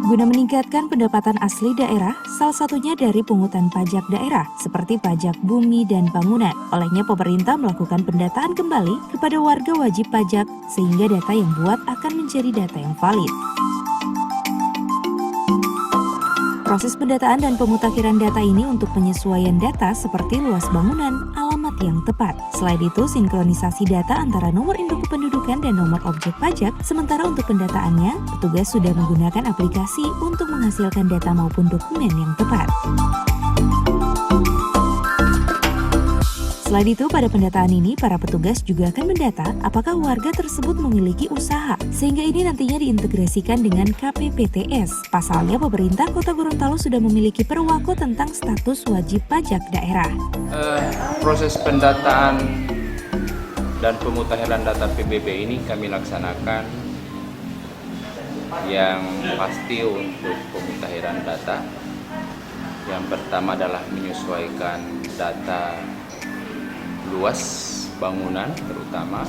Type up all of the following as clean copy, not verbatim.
Guna meningkatkan pendapatan asli daerah, salah satunya dari pungutan pajak daerah, seperti pajak bumi dan bangunan. Olehnya pemerintah melakukan pendataan kembali kepada warga wajib pajak, sehingga data yang buat akan menjadi data yang valid. Proses pendataan dan pemutakhiran data ini untuk penyesuaian data seperti luas bangunan, alamat yang tepat. Selain itu, sinkronisasi data antara nomor induk kependudukan dan nomor objek pajak. Sementara untuk pendataannya, petugas sudah menggunakan aplikasi untuk menghasilkan data maupun dokumen yang tepat. Selain itu, pada pendataan ini, para petugas juga akan mendata apakah warga tersebut memiliki usaha, sehingga ini nantinya diintegrasikan dengan KPPTS. Pasalnya, pemerintah Kota Gorontalo sudah memiliki perwako tentang status wajib pajak daerah. Proses pendataan dan pemutakhiran data PBB ini kami laksanakan yang pasti untuk pemutakhiran data. Yang pertama adalah menyesuaikan data luas bangunan terutama.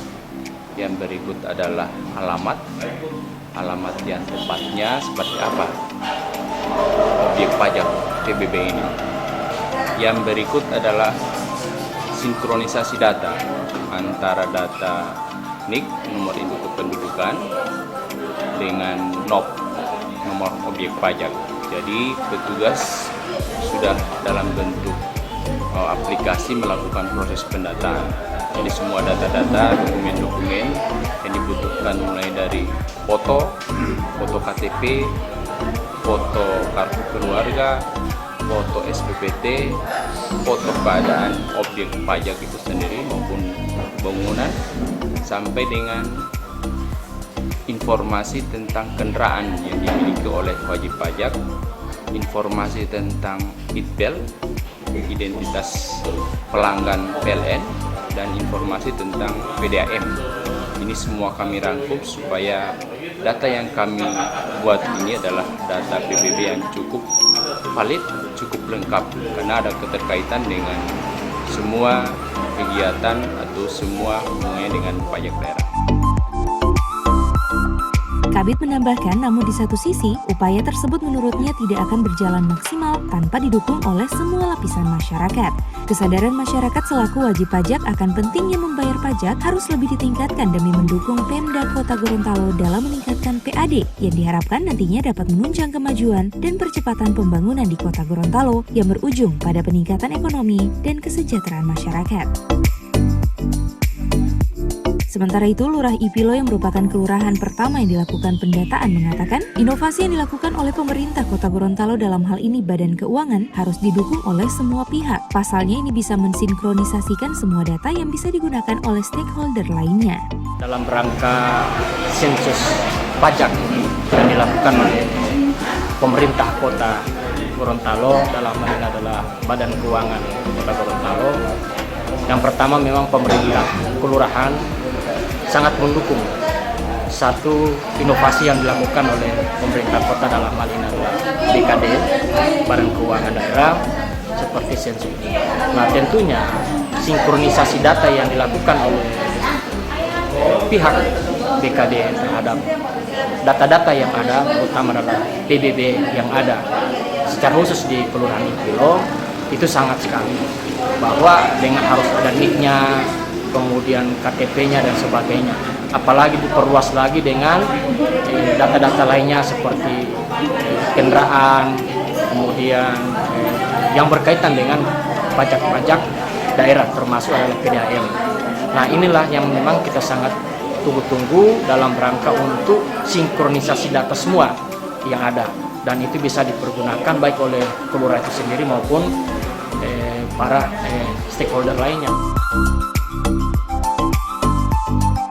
Yang berikut adalah alamat yang tepatnya seperti apa objek pajak PBB ini. Yang berikut adalah sinkronisasi data antara data NIK, nomor induk kependudukan, dengan NOP, nomor objek pajak. Jadi petugas sudah dalam bentuk aplikasi melakukan proses pendataan. Jadi semua data-data, dokumen-dokumen yang dibutuhkan mulai dari foto KTP, foto kartu keluarga, foto SPPT, foto keadaan objek pajak itu sendiri maupun bangunan, sampai dengan informasi tentang kendaraan yang dimiliki oleh wajib pajak, informasi tentang ITBEL, identitas pelanggan PLN, dan informasi tentang PDAM. Ini semua kami rangkum supaya data yang kami buat ini adalah data PBB yang cukup valid, cukup lengkap, karena ada keterkaitan dengan semua kegiatan atau semua hubungannya dengan pajak daerah. Kabid menambahkan, namun di satu sisi, upaya tersebut menurutnya tidak akan berjalan maksimal tanpa didukung oleh semua lapisan masyarakat. Kesadaran masyarakat selaku wajib pajak akan pentingnya membayar pajak harus lebih ditingkatkan demi mendukung Pemda Kota Gorontalo dalam meningkatkan PAD yang diharapkan nantinya dapat menunjang kemajuan dan percepatan pembangunan di Kota Gorontalo yang berujung pada peningkatan ekonomi dan kesejahteraan masyarakat. Sementara itu, Lurah Ipilo yang merupakan kelurahan pertama yang dilakukan pendataan mengatakan, inovasi yang dilakukan oleh pemerintah Kota Gorontalo dalam hal ini Badan Keuangan harus didukung oleh semua pihak. Pasalnya ini bisa mensinkronisasikan semua data yang bisa digunakan oleh stakeholder lainnya. Dalam rangka sensus pajak yang dilakukan oleh pemerintah Kota Gorontalo, dalam hal ini adalah Badan Keuangan Kota Gorontalo. Yang pertama memang pemerintah kelurahan sangat mendukung satu inovasi yang dilakukan oleh pemerintah kota, dalam hal ini adalah BKD, Badan Keuangan Daerah, seperti sensus. Nah, tentunya sinkronisasi data yang dilakukan oleh pihak BKD terhadap data-data yang ada, terutama adalah PBB yang ada secara khusus di Kelurahan Ipilo, itu sangat sekali, bahwa dengan harus ada NIK-nya, kemudian KTP-nya dan sebagainya. Apalagi diperluas lagi dengan data-data lainnya seperti kendaraan, kemudian yang berkaitan dengan pajak-pajak daerah, termasuk adalah PDAM. Nah, inilah yang memang kita sangat tunggu-tunggu dalam rangka untuk sinkronisasi data semua yang ada, dan itu bisa dipergunakan baik oleh kelurahan itu sendiri maupun para stakeholder lainnya.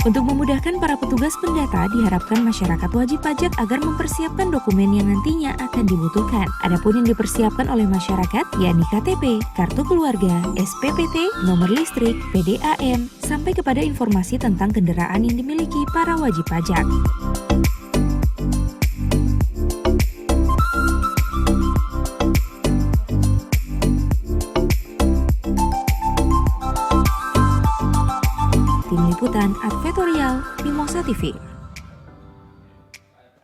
Untuk memudahkan para petugas pendata, diharapkan masyarakat wajib pajak agar mempersiapkan dokumen yang nantinya akan dibutuhkan. Adapun yang dipersiapkan oleh masyarakat, yakni KTP, kartu keluarga, SPPT, nomor listrik, PDAM, sampai kepada informasi tentang kendaraan yang dimiliki para wajib pajak.